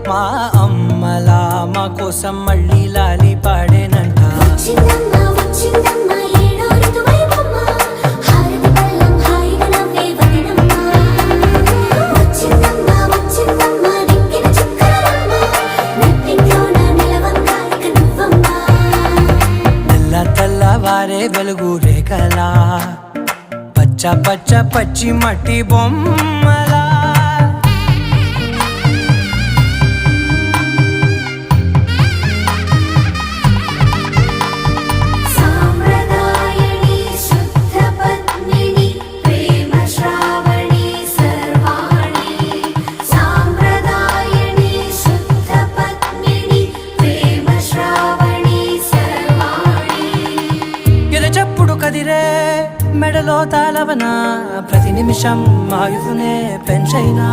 మా అమ్మలా మా కోసం మళ్ళీ లాలి పాడేనంట. వచ్చిందమ్మా వచ్చిందమ్మా ఏడో ఋతువైవమ్మా హారతి పళ్ళం హాయిగా నవ్వే వదినమ్మా. వచ్చిందమ్మా వచ్చిందమ్మా నెక్కిన చుక్కలమ్మా నెట్టింట్లోన నిలవంగా ఇక నువ్వమ్మా. తెల్ల తెల్లవారే వెలుగు రేఖలా పచ్చ పచ్చ పచ్చి మట్టి బొమ్మలా సాంప్రదాయని శుద్ధ పద్మిని ప్రేమ శ్రావణి సర్వాణి. సాంప్రదాయని శుద్ధ పద్మిని ప్రేమ శ్రావణి సర్వాణి. ఎరచప్పుడు కదిరే మెడలో తాళవన ప్రతి నిమిషం ఆయువునే పెంచైనా.